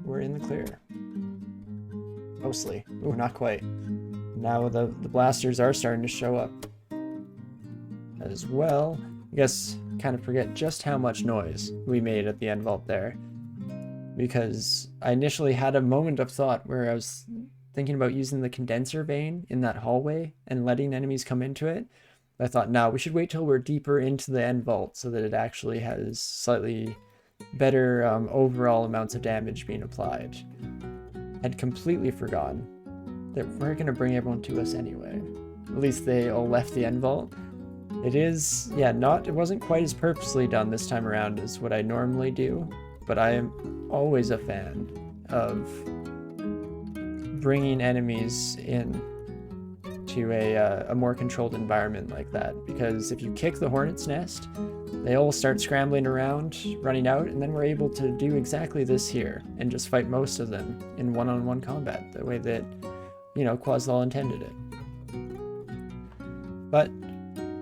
we're in the clear. Mostly. Ooh, not quite. Now the blasters are starting to show up as well. I guess kind of forget just how much noise we made at the end vault there, because I initially had a moment of thought where I was thinking about using the condenser vein in that hallway and letting enemies come into it. I thought, no, we should wait till we're deeper into the end vault so that it actually has slightly better overall amounts of damage being applied. I'd completely forgotten that we're going to bring everyone to us anyway. At least they all left the end vault. It is, yeah, it wasn't quite as purposely done this time around as what I normally do, but I am always a fan of bringing enemies in to a more controlled environment like that, because if you kick the hornet's nest, they all start scrambling around, running out, and then we're able to do exactly this here and just fight most of them in one-on-one combat, the way that, you know, Quaslal intended it. But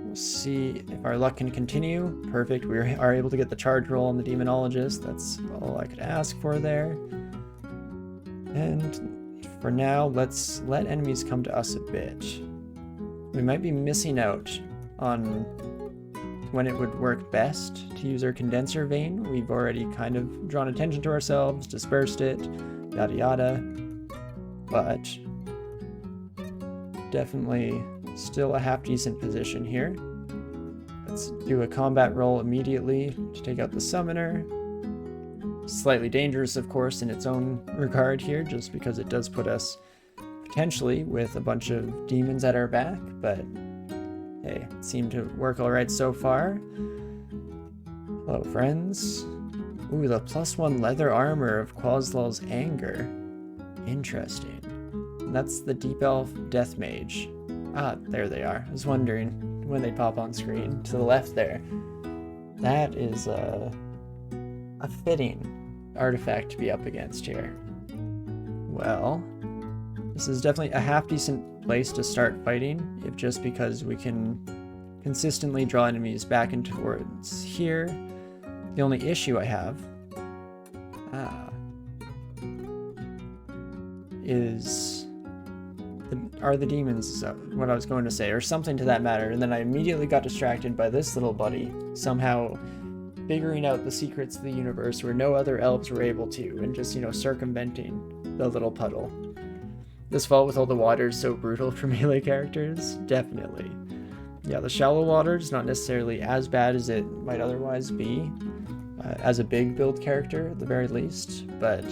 we'll see if our luck can continue. Perfect, we are able to get the charge roll on the Demonologist. That's all I could ask for there. And for now, let's let enemies come to us a bit. We might be missing out on when it would work best to use our condenser vein. We've already kind of drawn attention to ourselves, dispersed it, yada yada, but definitely still a half-decent position here. Let's do a combat roll immediately to take out the summoner. Slightly dangerous, of course, in its own regard here, just because it does put us potentially with a bunch of demons at our back, but hey, it seemed to work all right so far. Hello, friends. Ooh, the +1 leather armor of Quaslal's Anger. Interesting. And that's the Deep Elf Death Mage. Ah, there they are. I was wondering when they'd pop on screen. To the left there. That is a fitting artifact to be up against here. Well, this is definitely a half-decent place to start fighting, if just because we can consistently draw enemies back and towards here. The only issue I have are the demons, what I was going to say, or something to that matter, and then I immediately got distracted by this little buddy somehow figuring out the secrets of the universe where no other elves were able to, and just, you know, circumventing the little puddle. This vault with all the water is so brutal for melee characters, definitely. Yeah, the shallow water is not necessarily as bad as it might otherwise be, as a big build character at the very least, but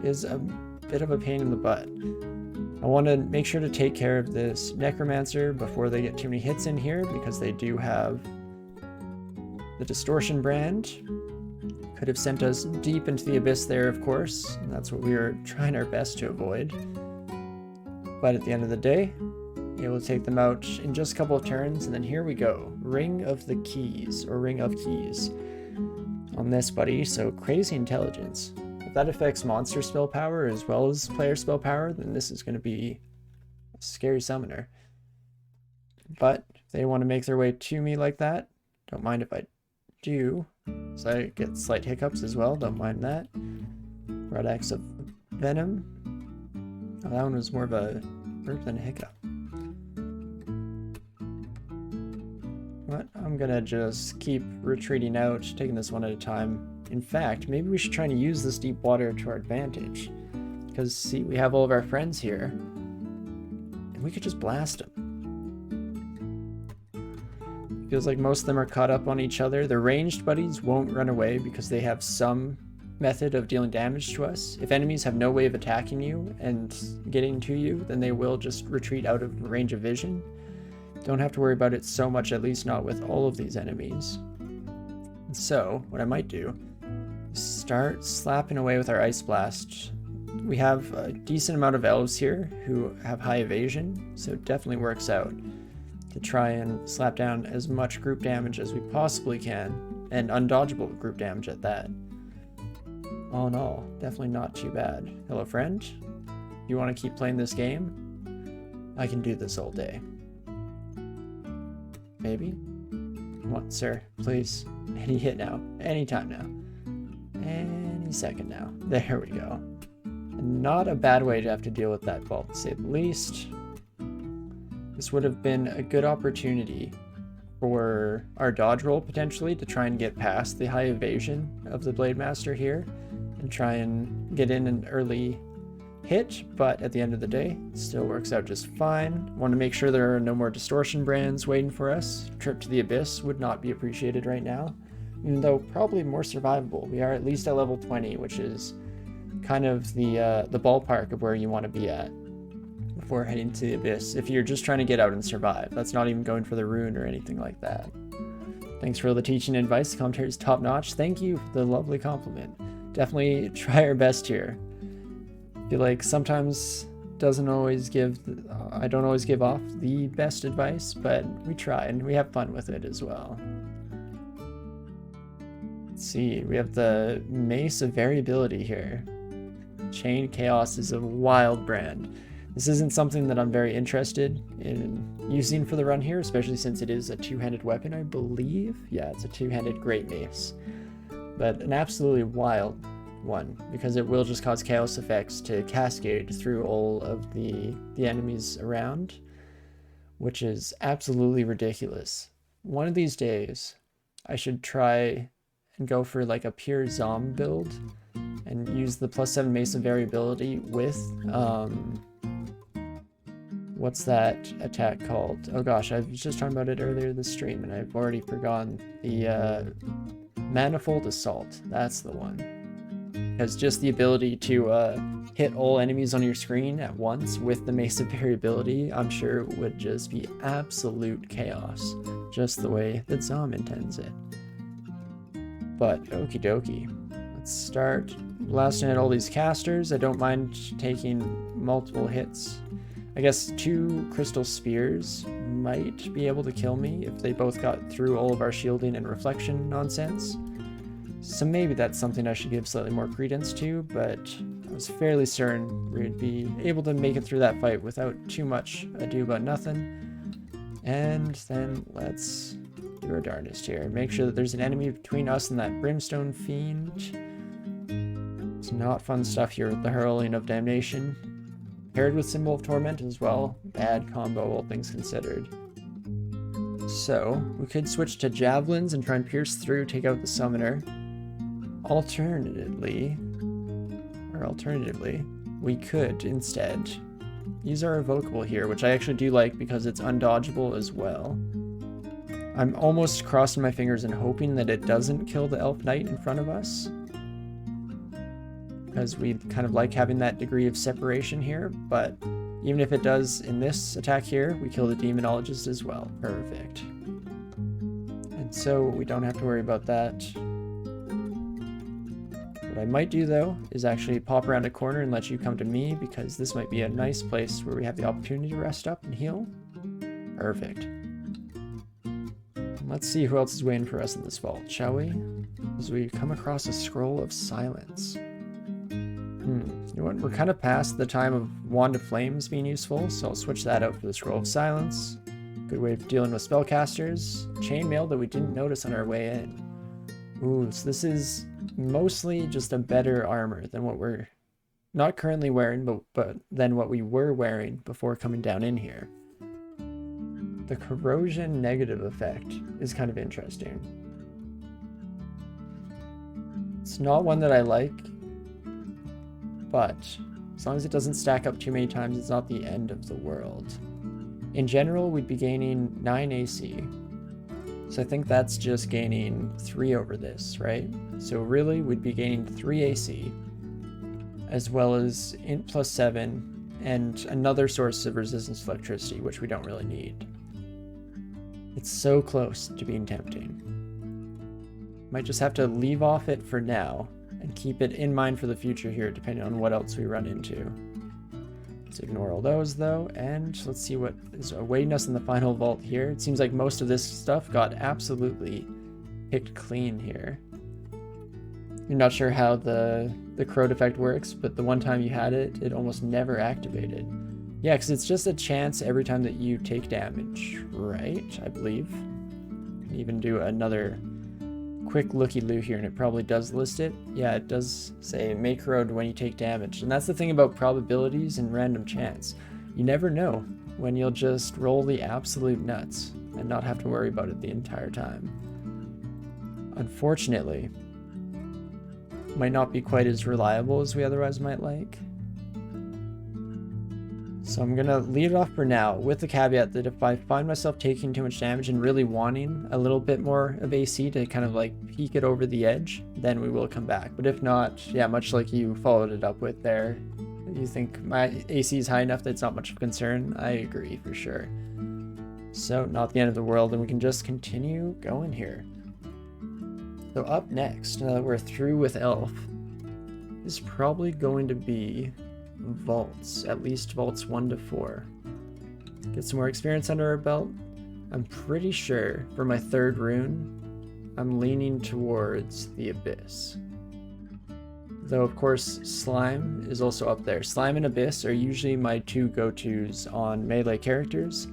is a bit of a pain in the butt. I want to make sure to take care of this Necromancer before they get too many hits in here, because they do have the Distortion Brand. Could have sent us deep into the abyss there, of course, and that's what we were trying our best to avoid. But at the end of the day, able to take them out in just a couple of turns, and then here we go. Ring of the Keys, or Ring of Keys on this buddy, so Crazy Intelligence. If that affects monster spell power as well as player spell power, then this is going to be a scary summoner. But if they want to make their way to me like that, don't mind if I do. So I get slight hiccups as well, don't mind that. Red Axe of Venom. Oh, that one was more of a burp than a hiccup. But I'm gonna just keep retreating out, taking this one at a time. In fact, maybe we should try and use this deep water to our advantage. Because, see, we have all of our friends here. And we could just blast them. Feels like most of them are caught up on each other. The ranged buddies won't run away because they have some method of dealing damage to us. If enemies have no way of attacking you and getting to you, then they will just retreat out of range of vision. Don't have to worry about it so much, at least not with all of these enemies. So, what I might do is start slapping away with our Ice Blast. We have a decent amount of elves here who have high evasion, so it definitely works out to try and slap down as much group damage as we possibly can, and undodgeable group damage at that. All in all, definitely not too bad. Hello, friend. You want to keep playing this game? I can do this all day. Maybe? Come on, sir, please. Any hit now. Anytime now. Any any second now. There we go. And not a bad way to have to deal with that vault, to say the least. This would have been a good opportunity for our dodge roll, potentially, to try and get past the high evasion of the Blade Master here and try and get in an early hit, but at the end of the day, it still works out just fine. Want to make sure there are no more distortion brands waiting for us. Trip to the Abyss would not be appreciated right now, even though probably more survivable. We are at least at level 20, which is kind of the ballpark of where you want to be at before heading to the Abyss, if you're just trying to get out and survive. That's not even going for the rune or anything like that. Thanks for all the teaching and advice. The commentary is top notch. Thank you for the lovely compliment. Definitely try our best here. I feel like sometimes I don't always give off the best advice, but we try and we have fun with it as well. Let's see, we have the Mace of Variability here. Chain Chaos is a wild brand. This isn't something that I'm very interested in using for the run here, especially since it is a two-handed weapon, I believe. Yeah, it's a two-handed Great Mace. But an absolutely wild one, because it will just cause chaos effects to cascade through all of the enemies around, which is absolutely ridiculous. One of these days, I should try and go for like a pure Zom build and use the +7 Mace of Variability with, what's that attack called? Oh gosh, I was just talking about it earlier this stream and I've already forgotten. The Manifold Assault, that's the one. Because just the ability to hit all enemies on your screen at once with the Mace of Variability, I'm sure would just be absolute chaos, just the way that Zom intends it. But okie dokie, let's start blasting at all these casters. I don't mind taking multiple hits. I guess 2 crystal spears might be able to kill me if they both got through all of our shielding and reflection nonsense. So maybe that's something I should give slightly more credence to, but I was fairly certain we'd be able to make it through that fight without too much ado about nothing. And then let's do our darndest here and make sure that there's an enemy between us and that Brimstone Fiend. It's not fun stuff here with the Hurling of Damnation. Paired with Symbol of Torment as well. Bad combo, all things considered. So, we could switch to Javelins and try and pierce through, take out the Summoner. Alternatively, we could instead use our Evocable here, which I actually do like because it's undodgeable as well. I'm almost crossing my fingers and hoping that it doesn't kill the Elf Knight in front of us, because we kind of like having that degree of separation here, but even if it does in this attack here, we kill the Demonologist as well. Perfect. And so we don't have to worry about that. What I might do though is actually pop around a corner and let you come to me, because this might be a nice place where we have the opportunity to rest up and heal. Perfect. Let's see who else is waiting for us in this vault, shall we? As we come across a Scroll of Silence. You know what, we're kind of past the time of Wand of Flames being useful, so I'll switch that out for the Scroll of Silence. Good way of dealing with spellcasters. Chainmail that we didn't notice on our way in. Ooh, so this is mostly just a better armor than what we're not currently wearing, but than what we were wearing before coming down in here. The corrosion negative effect is kind of interesting. It's not one that I like, but as long as it doesn't stack up too many times, it's not the end of the world. In general, we'd be gaining 9 AC. So I think that's just gaining 3 over this, right? So really, we'd be gaining 3 AC, as well as int +7, and another source of resistance to electricity, which we don't really need. It's so close to being tempting. Might just have to leave off it for now, and keep it in mind for the future here, depending on what else we run into. Let's ignore all those though, and let's see what is awaiting us in the final vault here. It seems like most of this stuff got absolutely picked clean here. I'm not sure how the crowd effect works, but the one time you had it, it almost never activated. Yeah, because it's just a chance every time that you take damage, right? I believe. You can even do another quick looky-loo here, and it probably does list it. Yeah, it does say make road when you take damage. And that's the thing about probabilities and random chance. You never know when you'll just roll the absolute nuts and not have to worry about it the entire time. Unfortunately, might not be quite as reliable as we otherwise might like. So I'm gonna leave it off for now, with the caveat that if I find myself taking too much damage and really wanting a little bit more of AC to kind of like peek it over the edge, then we will come back. But if not, yeah, much like you followed it up with there, you think my AC is high enough that it's not much of a concern, I agree for sure. So not the end of the world, and we can just continue going here. So up next, now that we're through with Elf, is probably going to be vaults, at least vaults 1 to 4. Get some more experience under our belt. I'm pretty sure for my 3rd rune, I'm leaning towards the Abyss. Though of course Slime is also up there. Slime and Abyss are usually my 2 go-tos on melee characters.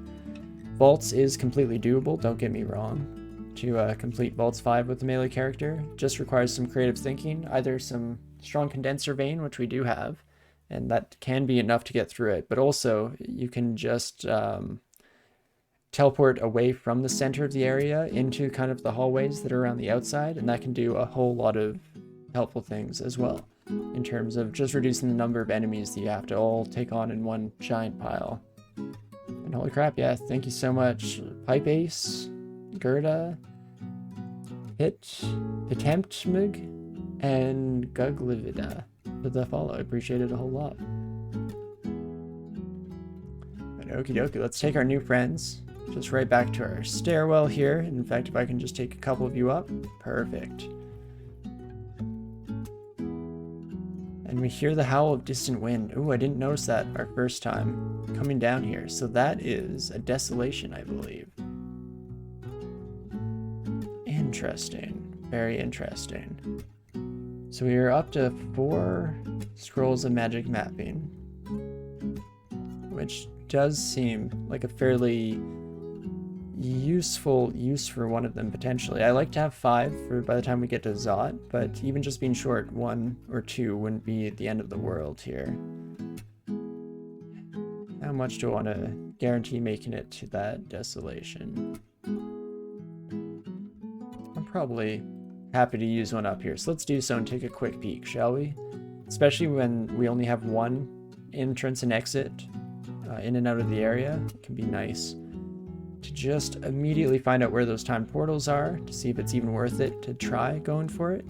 Vaults is completely doable, don't get me wrong. To complete Vaults 5 with a melee character just requires some creative thinking, either some strong condenser vein, which we do have, and that can be enough to get through it, but also you can just teleport away from the center of the area into kind of the hallways that are around the outside, and that can do a whole lot of helpful things as well, in terms of just reducing the number of enemies that you have to all take on in one giant pile. And holy crap, yeah, thank you so much, Pipe Ace, Gerda, Pitemptmig, and Guglivida for the follow. I appreciate it a whole lot. But okie dokie, let's take our new friends just right back to our stairwell here. In fact, if I can just take a couple of you up, perfect. And we hear the howl of distant wind. Ooh, I didn't notice that our first time coming down here. So that is a desolation, I believe. Interesting. Very interesting. So we are up to 4 scrolls of magic mapping, which does seem like a fairly useful use for one of them potentially. I like to have 5 for by the time we get to Zot, but even just being short 1 or 2 wouldn't be the end of the world here. How much do I want to guarantee making it to that desolation? I'm probably happy to use one up here, so let's do so and take a quick peek, shall we? Especially when we only have 1 entrance and exit in and out of the area. It can be nice to just immediately find out where those timed portals are to see if it's even worth it to try going for it.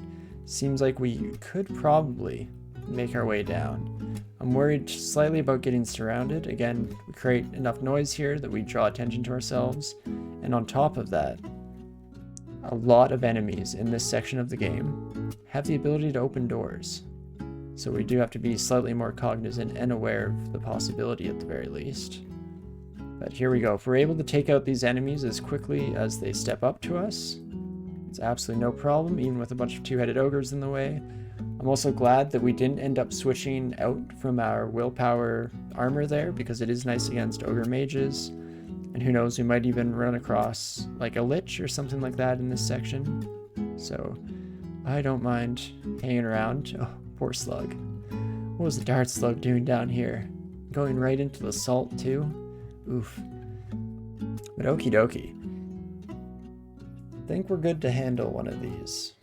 Seems like we could probably make our way down. I'm worried slightly about getting surrounded. Again, we create enough noise here that we draw attention to ourselves, and on top of that, a lot of enemies in this section of the game have the ability to open doors. So we do have to be slightly more cognizant and aware of the possibility at the very least. But here we go. If we're able to take out these enemies as quickly as they step up to us, it's absolutely no problem, even with a bunch of 2-headed ogres in the way. I'm also glad that we didn't end up switching out from our willpower armor there, because it is nice against ogre mages. And who knows, we might even run across like a lich or something like that in this section. So I don't mind hanging around. Oh, poor slug. What was the dart slug doing down here? Going right into the salt too? Oof. But okie dokie. I think we're good to handle one of these.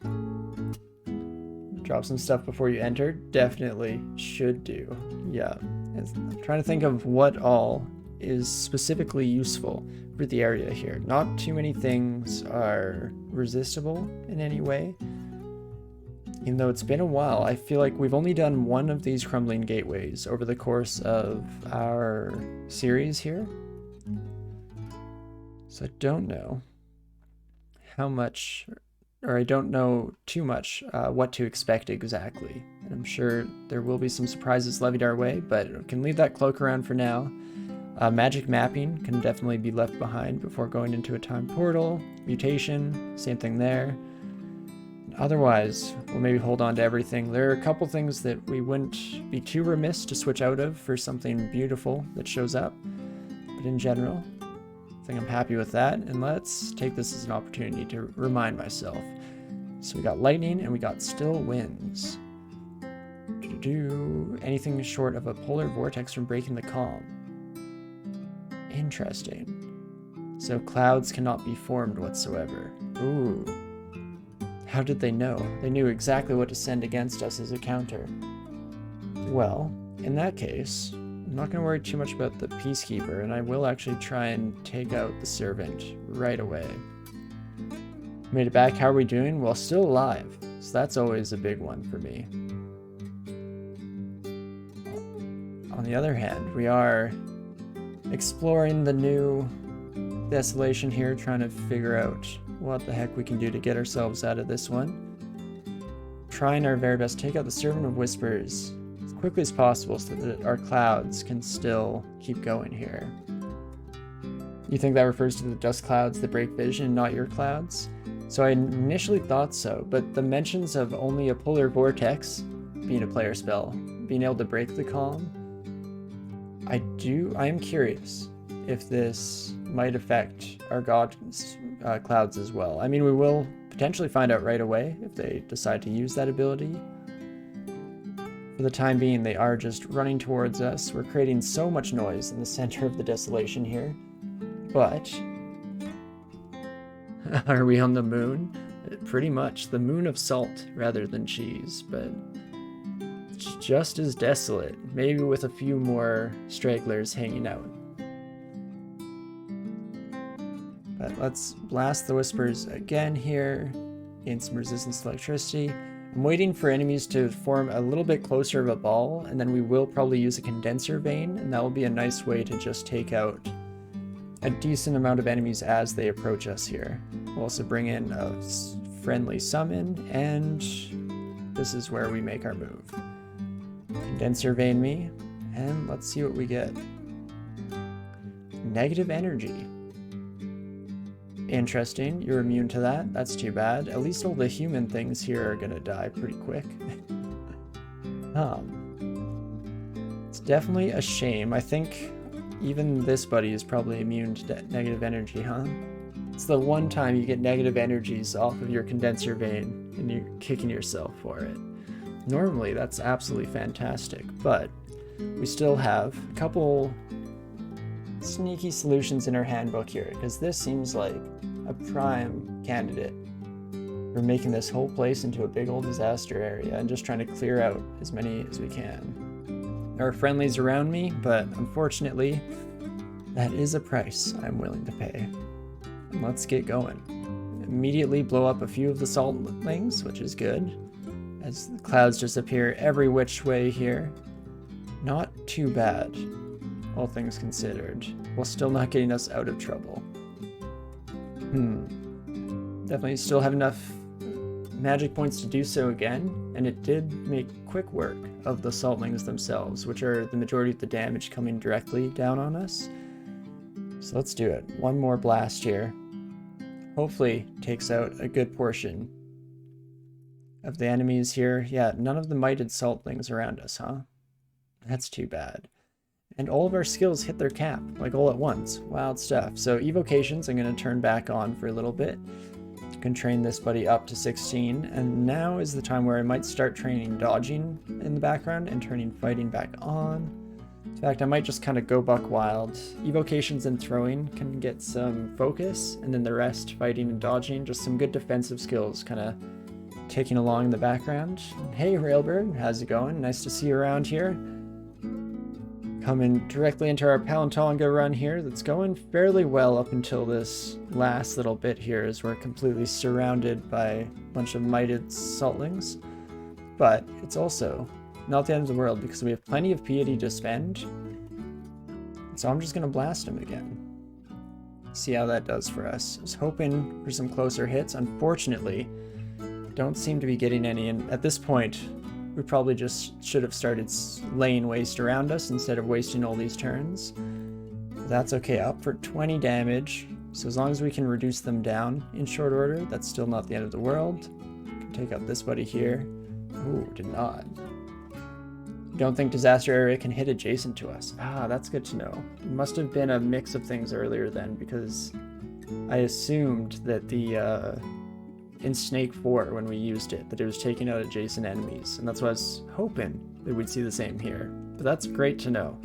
Drop some stuff before you enter. Definitely should do. Yeah. I'm trying to think of what all is specifically useful for the area here. Not too many things are resistible in any way. Even though it's been a while, I feel like we've only done 1 of these crumbling gateways over the course of our series here. So I don't know how much, or I don't know too much what to expect exactly. And I'm sure there will be some surprises levied our way, but we can leave that cloak around for now. Magic mapping can definitely be left behind before going into a time portal. Mutation, same thing there. Otherwise, we'll maybe hold on to everything. There are a couple things that we wouldn't be too remiss to switch out of for something beautiful that shows up. But in general, I think I'm happy with that. And let's take this as an opportunity to remind myself. So we got lightning and we got still winds. Anything short of a polar vortex from breaking the calm. Interesting. So clouds cannot be formed whatsoever. Ooh. How did they know? They knew exactly what to send against us as a counter. Well, in that case, I'm not going to worry too much about the Peacekeeper, and I will actually try and take out the Servant right away. Made it back. How are we doing? Well, still alive. So that's always a big one for me. On the other hand, we are exploring the new desolation here, trying to figure out what the heck we can do to get ourselves out of this one. Trying our very best to take out the Servant of Whispers as quickly as possible so that our clouds can still keep going here. You think that refers to the dust clouds that break vision, not your clouds? So I initially thought so, but the mentions of only a polar vortex being a player spell, being able to break the calm, I am curious if this might affect our god's clouds as well. I mean, we will potentially find out right away if they decide to use that ability. For the time being, they are just running towards us. We're creating so much noise in the center of the desolation here. But are we on the moon? Pretty much. The moon of salt rather than cheese, but it's just as desolate, maybe with a few more stragglers hanging out. But let's blast the Whispers again here, gain some resistance to electricity. I'm waiting for enemies to form a little bit closer of a ball, and then we will probably use a condenser vein, and that will be a nice way to just take out a decent amount of enemies as they approach us here. We'll also bring in a friendly summon, and this is where we make our move. Condenser vein me, and let's see what we get. Negative energy. Interesting, you're immune to that. That's too bad. At least all the human things here are gonna die pretty quick. It's definitely a shame. I think even this buddy is probably immune to negative energy, huh? It's the one time you get negative energies off of your condenser vein and you're kicking yourself for it. Normally, that's absolutely fantastic, but we still have a couple sneaky solutions in our handbook here, because this seems like a prime candidate for making this whole place into a big old disaster area and just trying to clear out as many as we can. There are friendlies around me, but unfortunately, that is a price I'm willing to pay. And let's get going. Immediately blow up a few of the saltlings, which is good, as the clouds just appear every which way here. Not too bad, all things considered, while still not getting us out of trouble. Definitely still have enough magic points to do so again, and it did make quick work of the saltlings themselves, which are the majority of the damage coming directly down on us. So let's do it. One more blast here. Hopefully takes out a good portion of the enemies here. Yeah, none of the mighted saltlings around us, huh? That's too bad. And all of our skills hit their cap, like all at once. Wild stuff. So evocations I'm going to turn back on for a little bit. You can train this buddy up to 16, and now is the time where I might start training dodging in the background and turning fighting back on. In fact, I might just kind of go buck wild. Evocations and throwing can get some focus, and then the rest, fighting and dodging, just some good defensive skills kind of ticking along in the background. Hey Railbird, how's it going? Nice to see you around here. Coming directly into our Palentonga run here that's going fairly well up until this last little bit here as we're completely surrounded by a bunch of mighted saltlings. But it's also not the end of the world because we have plenty of piety to spend. So I'm just going to blast him again. See how that does for us. I was hoping for some closer hits. Unfortunately, don't seem to be getting any, and at this point we probably just should have started laying waste around us instead of wasting all these turns. That's okay, up for 20 damage, so as long as we can reduce them down in short order, that's still not the end of the world. Can take out this buddy here. Ooh, did not. Don't think disaster area can hit adjacent to us. Ah, that's good to know. It must have been a mix of things earlier then, because I assumed that the in Snake 4 when we used it, that it was taking out adjacent enemies, and that's what I was hoping that we'd see the same here. But that's great to know.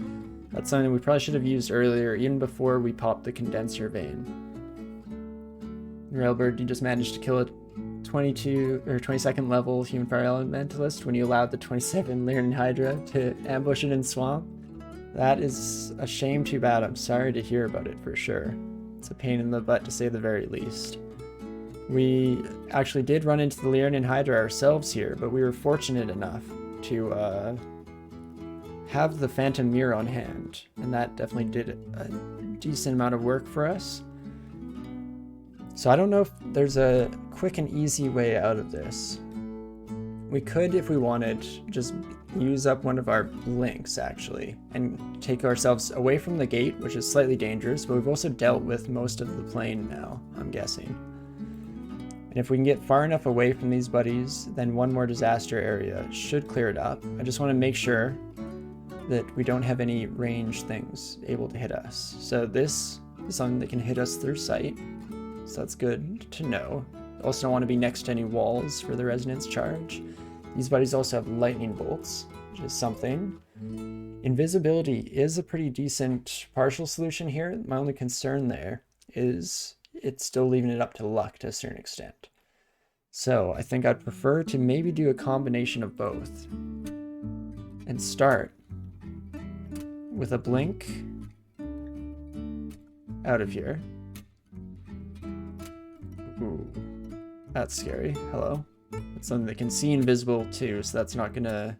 That's something we probably should have used earlier, even before we popped the condenser vein. Railbird, you just managed to kill a 22nd level human fire elementalist when you allowed the 27 Lyran Hydra to ambush it in swamp. That is a shame too bad. I'm sorry to hear about it for sure. It's a pain in the butt to say the very least. We actually did run into the Lyran Hydra ourselves here, but we were fortunate enough to have the Phantom Mirror on hand, and that definitely did a decent amount of work for us. So I don't know if there's a quick and easy way out of this. We could, if we wanted, just use up one of our blinks, actually, and take ourselves away from the gate, which is slightly dangerous, but we've also dealt with most of the plane now, I'm guessing. And if we can get far enough away from these buddies, then one more disaster area should clear it up. I just want to make sure that we don't have any ranged things able to hit us. So this is something that can hit us through sight, so that's good to know. Also don't want to be next to any walls for the resonance charge. These buddies also have lightning bolts, which is something. Invisibility is a pretty decent partial solution here. My only concern there is it's still leaving it up to luck to a certain extent. So I think I'd prefer to maybe do a combination of both and start with a blink out of here. Ooh, that's scary. Hello. It's something that can see invisible too, so that's not gonna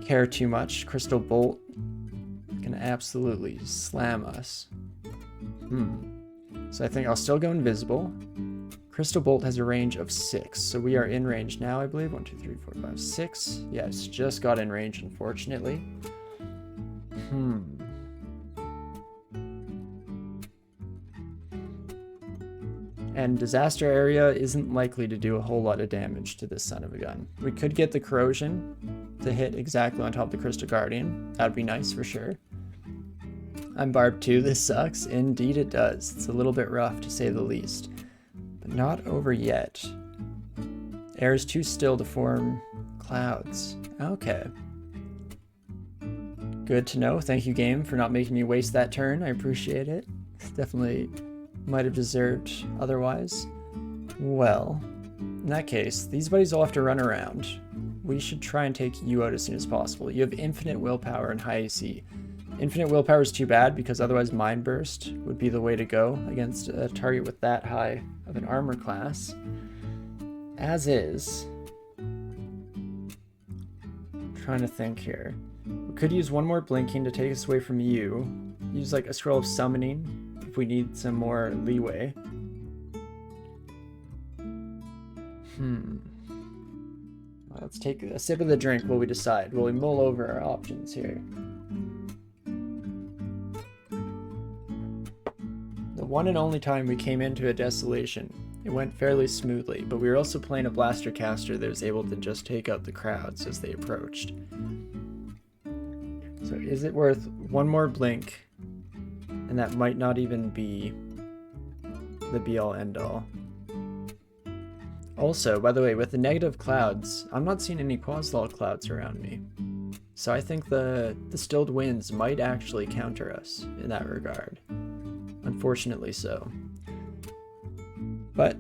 care too much. Crystal Bolt can absolutely slam us. So I think I'll still go invisible. Crystal Bolt has a range of 6, so we are in range now, I believe. 1, 2, 3, 4, 5, 6. Yeah, it's just got in range, unfortunately. And Disaster Area isn't likely to do a whole lot of damage to this son of a gun. We could get the Corrosion to hit exactly on top of the Crystal Guardian. That'd be nice for sure. I'm barbed too. This sucks. Indeed it does. It's a little bit rough to say the least. But not over yet. Air is too still to form clouds. Okay. Good to know. Thank you, game, for not making me waste that turn. I appreciate it. Definitely might have deserved otherwise. Well, in that case, these buddies all have to run around. We should try and take you out as soon as possible. You have infinite willpower and high AC. Infinite willpower is too bad because otherwise Mind Burst would be the way to go against a target with that high of an armor class. As is. I'm trying to think here. We could use one more blinking to take us away from you. Use like a scroll of summoning if we need some more leeway. Let's take a sip of the drink while we decide. While we mull over our options here. The one and only time we came into a desolation, it went fairly smoothly, but we were also playing a blaster caster that was able to just take out the crowds as they approached. So is it worth one more blink? And that might not even be the be-all end-all. Also, by the way, with the negative clouds, I'm not seeing any Quaslal clouds around me. So I think the stilled winds might actually counter us in that regard. Unfortunately so. But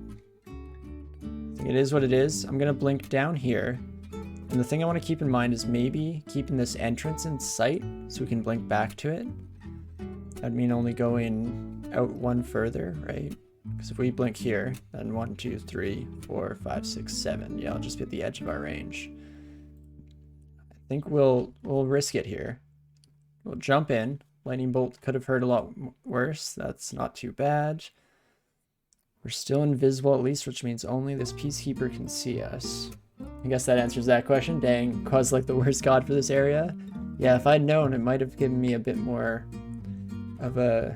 I think it is what it is. I'm going to blink down here. And the thing I want to keep in mind is maybe keeping this entrance in sight so we can blink back to it. That'd mean only going out one further, right? Because if we blink here, then 1, 2, 3, 4, 5, 6, 7. Yeah, I'll just be at the edge of our range. I think we'll risk it here. We'll jump in. Lightning Bolt could have hurt a lot worse. That's not too bad. We're still invisible at least, which means only this Peacekeeper can see us. I guess that answers that question. Dang, Quaz like the worst god for this area. Yeah, if I'd known, it might have given me a bit more of a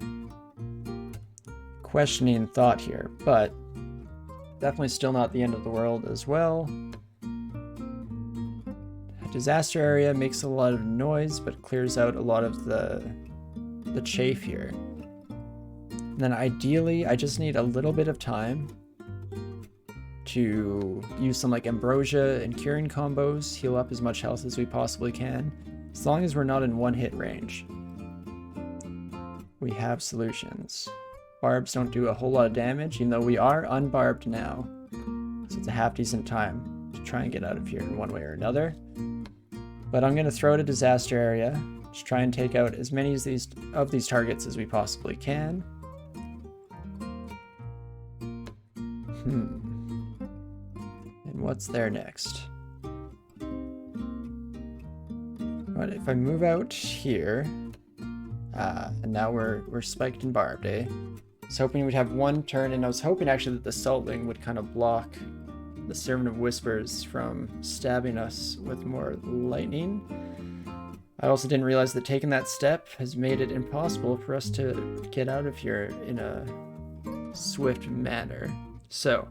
questioning thought here, but definitely still not the end of the world as well. Disaster Area makes a lot of noise, but clears out a lot of the chafe here. And then ideally, I just need a little bit of time to use some like ambrosia and curing combos, heal up as much health as we possibly can, as long as we're not in one hit range. We have solutions. Barbs don't do a whole lot of damage, even though we are unbarbed now. So it's a half decent time to try and get out of here in one way or another. But I'm going to throw it a disaster area to try and take out as many of these targets as we possibly can. And what's there next? But if I move out here, and now we're spiked and barbed, eh? I was hoping we'd have one turn, and I was hoping actually that the Saltling would kind of block the Servant of Whispers from stabbing us with more lightning. I also didn't realize that taking that step has made it impossible for us to get out of here in a swift manner. So,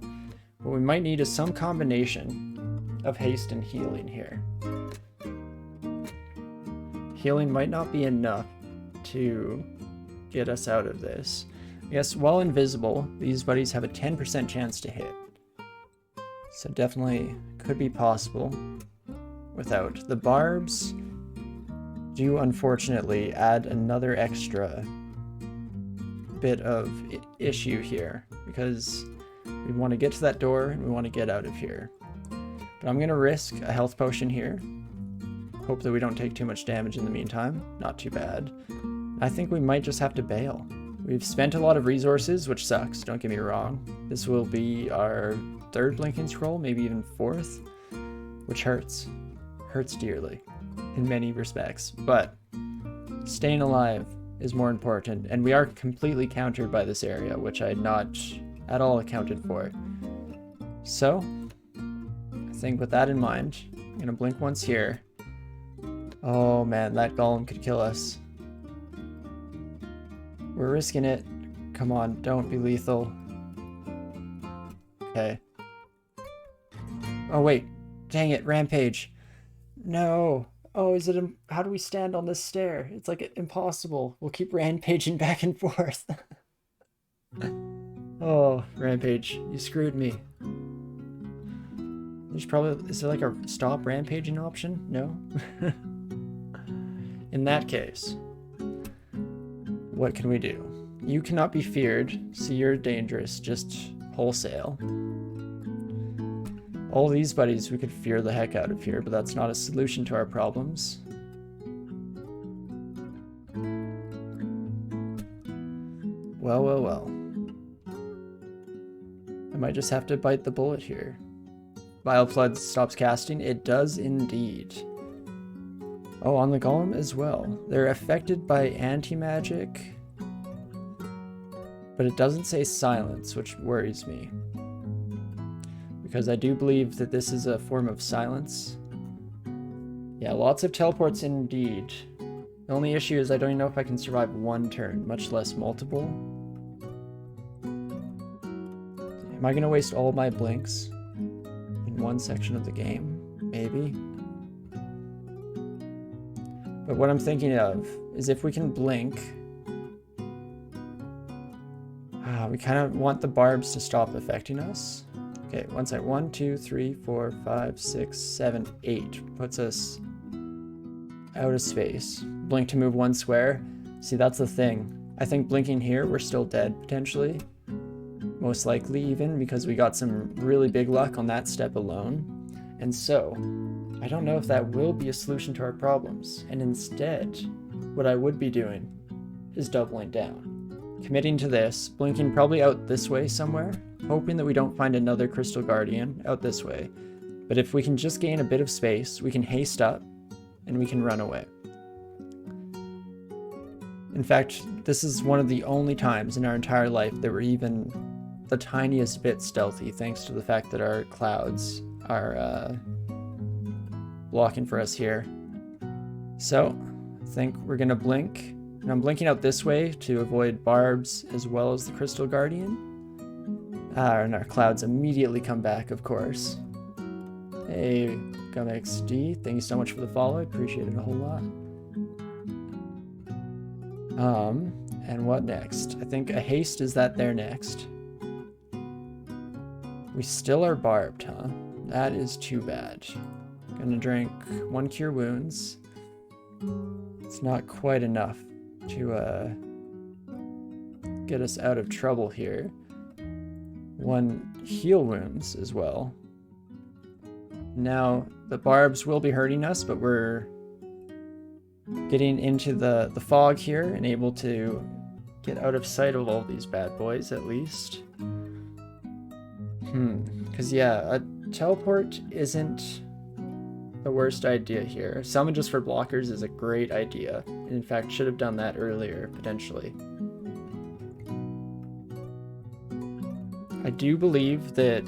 what we might need is some combination of haste and healing here. Healing might not be enough to get us out of this. I guess while invisible, these buddies have a 10% chance to hit. So definitely could be possible without. The barbs do unfortunately add another extra bit of issue here, because we want to get to that door and we want to get out of here. But I'm going to risk a health potion here. Hope that we don't take too much damage in the meantime. Not too bad. I think we might just have to bail. We've spent a lot of resources, which sucks, don't get me wrong. This will be our 3rd blinking scroll, maybe even 4th, which hurts. Hurts dearly in many respects, but staying alive is more important, and we are completely countered by this area, which I had not at all accounted for. So, I think with that in mind, I'm gonna blink once here. Oh man, that golem could kill us. We're risking it. Come on, don't be lethal. Okay. Oh wait, dang it, rampage. No. Oh, is it, how do we stand on this stair? It's like impossible. We'll keep rampaging back and forth. Oh, rampage, you screwed me. There's probably, is there like a stop rampaging option? No? In that case, what can we do? You cannot be feared, so you're dangerous, just wholesale. All these buddies we could fear the heck out of here, but that's not a solution to our problems. Well, well, well. I might just have to bite the bullet here. Vile Flood stops casting. It does indeed. Oh, on the golem as well. They're affected by anti-magic, but it doesn't say silence, which worries me, because I do believe that this is a form of silence. Yeah, lots of teleports indeed. The only issue is I don't even know if I can survive one turn, much less multiple. Am I going to waste all my blinks in one section of the game? Maybe. But what I'm thinking of is if we can blink, we kind of want the barbs to stop affecting us. Okay, one sec. 1, 2, 3, 4, 5, 6, 7, 8 puts us out of space. Blink to move 1 square. See, that's the thing. I think blinking here, we're still dead potentially. Most likely even, because we got some really big luck on that step alone. And so, I don't know if that will be a solution to our problems. And instead, what I would be doing is doubling down. Committing to this, blinking probably out this way somewhere, hoping that we don't find another Crystal Guardian out this way. But if we can just gain a bit of space, we can haste up, and we can run away. In fact, this is one of the only times in our entire life that we're even the tiniest bit stealthy, thanks to the fact that our clouds are blocking for us here. So, I think we're gonna blink. And I'm blinking out this way to avoid barbs as well as the Crystal Guardian. And our clouds immediately come back, of course. Hey, GumXD, thank you so much for the follow. I appreciate it a whole lot. And what next? I think a haste is that there next. We still are barbed, huh? That is too bad. Gonna drink 1 cure wounds. It's not quite enough to get us out of trouble here. 1 heal wounds as well. Now, the barbs will be hurting us, but we're getting into the fog here and able to get out of sight of all these bad boys, at least. Because, yeah, a teleport isn't the worst idea here. Summon just for blockers is a great idea. In fact, should have done that earlier, potentially. I do believe that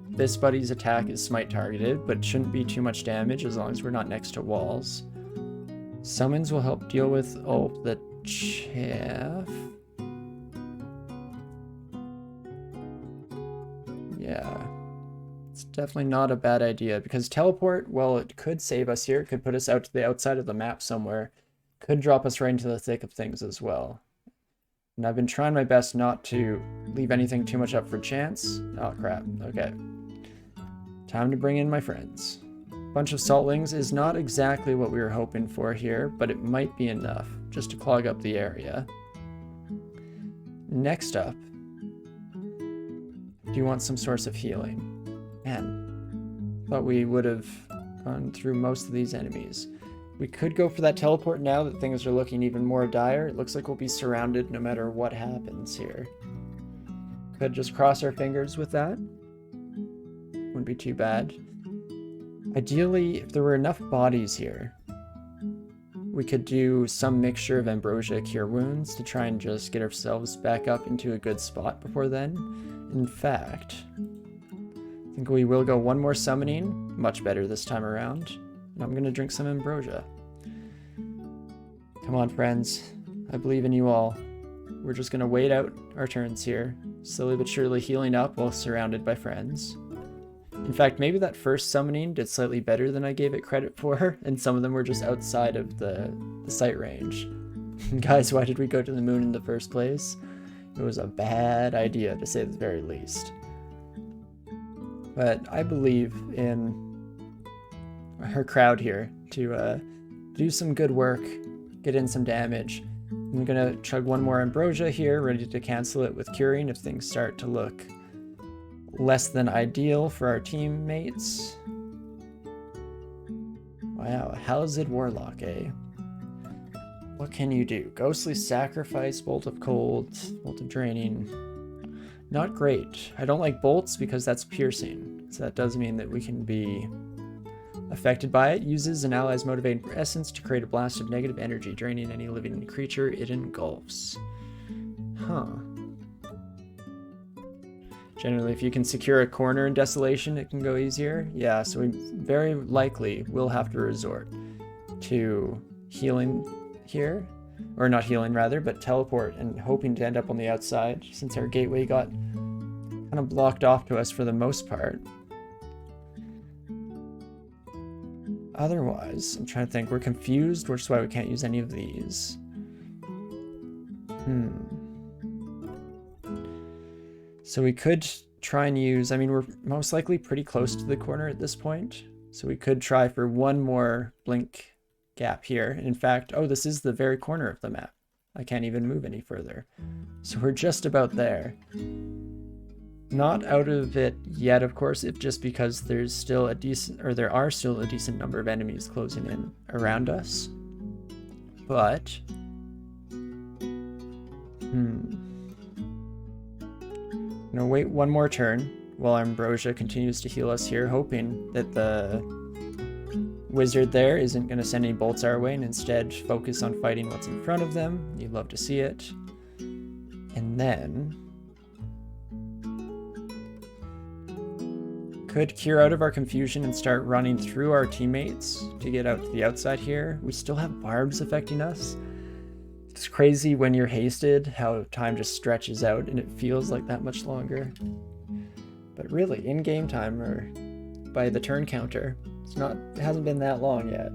this buddy's attack is smite targeted, but shouldn't be too much damage as long as we're not next to walls. Summons will help deal with all the chaff. Yeah. It's definitely not a bad idea, because teleport, well, it could save us here. It could put us out to the outside of the map somewhere. Could drop us right into the thick of things as well. And I've been trying my best not to leave anything too much up for chance. Oh, crap. Okay. Time to bring in my friends. Bunch of saltlings is not exactly what we were hoping for here, but it might be enough just to clog up the area. Next up, do you want some source of healing? Man, thought we would have gone through most of these enemies. We could go for that teleport now that things are looking even more dire. It looks like we'll be surrounded no matter what happens here. Could just cross our fingers with that. Wouldn't be too bad. Ideally, if there were enough bodies here, we could do some mixture of ambrosia cure wounds to try and just get ourselves back up into a good spot before then. In fact, I think we will go 1 more summoning, much better this time around. And I'm going to drink some ambrosia. Come on, friends. I believe in you all. We're just going to wait out our turns here, slowly but surely healing up while surrounded by friends. In fact, maybe that first summoning did slightly better than I gave it credit for, and some of them were just outside of the sight range. Guys, why did we go to the moon in the first place? It was a bad idea, to say the very least. But I believe in her crowd here to do some good work, get in some damage. I'm gonna chug 1 more ambrosia here, ready to cancel it with curing if things start to look less than ideal for our teammates. Wow, Halazid Warlock, eh? What can you do? Ghostly Sacrifice, Bolt of Cold, Bolt of Draining. Not great. I don't like bolts because that's piercing, so that does mean that we can be affected by it. Uses an ally's motivating essence to create a blast of negative energy, draining any living creature it engulfs. Huh. Generally, if you can secure a corner in Desolation, it can go easier. Yeah, so we very likely will have to resort to healing here. Or not healing, rather, but teleport and hoping to end up on the outside, since our gateway got kind of blocked off to us for the most part. Otherwise, I'm trying to think. We're confused, which is why we can't use any of these. So we could try and use... I mean, we're most likely pretty close to the corner at this point. So we could try for 1 more blink gap here. In fact, oh, this is the very corner of the map. I can't even move any further. So we're just about there. Not out of it yet, of course, if just because there's still a decent, or there are still a decent number of enemies closing in around us. But I'm gonna wait 1 more turn while Ambrosia continues to heal us here, hoping that the wizard there isn't going to send any bolts our way and instead focus on fighting what's in front of them. You'd love to see it. And then could cure out of our confusion and start running through our teammates to get out to the outside here. We still have barbs affecting us. It's crazy when you're hasted how time just stretches out and it feels like that much longer. But really, in game time or by the turn counter, it hasn't been that long yet.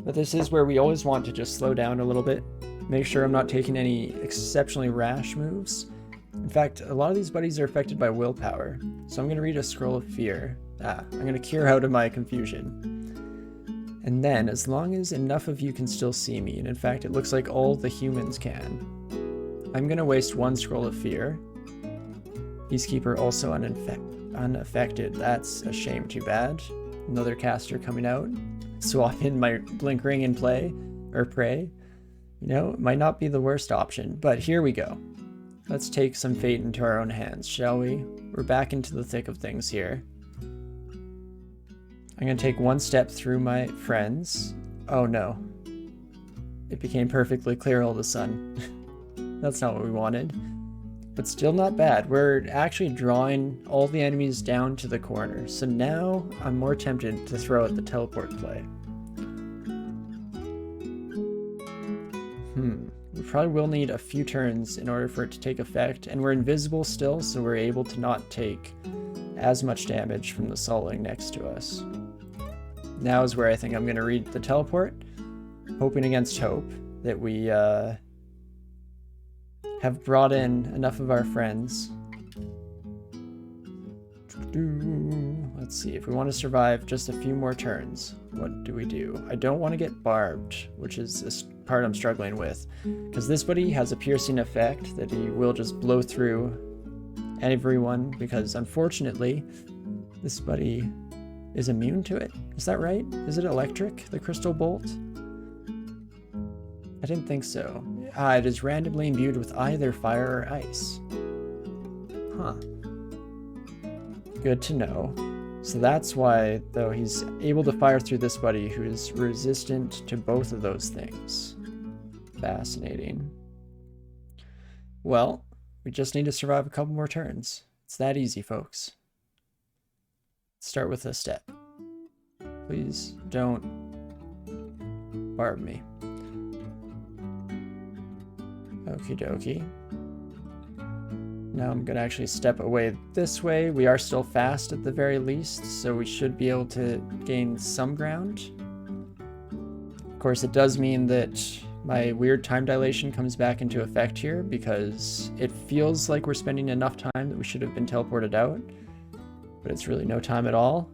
But this is where we always want to just slow down a little bit. Make sure I'm not taking any exceptionally rash moves. In fact, a lot of these buddies are affected by willpower, so I'm going to read a scroll of fear. I'm going to cure out of my confusion. And then, as long as enough of you can still see me, and in fact it looks like all the humans can, I'm going to waste one scroll of fear. Peacekeeper also unaffected. That's a shame, too bad. Another caster coming out. Swap in my blink ring and pray. You know, it might not be the worst option, but here we go. Let's take some fate into our own hands, shall we? We're back into the thick of things here. I'm going to take one step through my friends. Oh no. It became perfectly clear all of a sudden. That's not what we wanted. But still not bad. We're actually drawing all the enemies down to the corner. So now I'm more tempted to throw out the teleport play. We probably will need a few turns in order for it to take effect, and we're invisible still, so we're able to not take as much damage from the assaulting next to us. Now is where I think I'm going to read the teleport, hoping against hope that we have brought in enough of our friends. Let's see, if we want to survive just a few more turns, what do we do? I don't want to get barbed, which is this part I'm struggling with, because this buddy has a piercing effect that he will just blow through everyone, because unfortunately this buddy is immune to it. Is that right? Is it electric, the crystal bolt? I didn't think so. It is randomly imbued with either fire or ice. Huh. Good to know. So that's why, though, he's able to fire through this buddy who is resistant to both of those things. Fascinating. Well, we just need to survive a couple more turns. It's that easy, folks. Let's start with a step. Please don't barb me. Okie dokie. Now I'm going to actually step away this way. We are still fast at the very least, so we should be able to gain some ground. Of course, it does mean that my weird time dilation comes back into effect here, because it feels like we're spending enough time that we should have been teleported out, but it's really no time at all.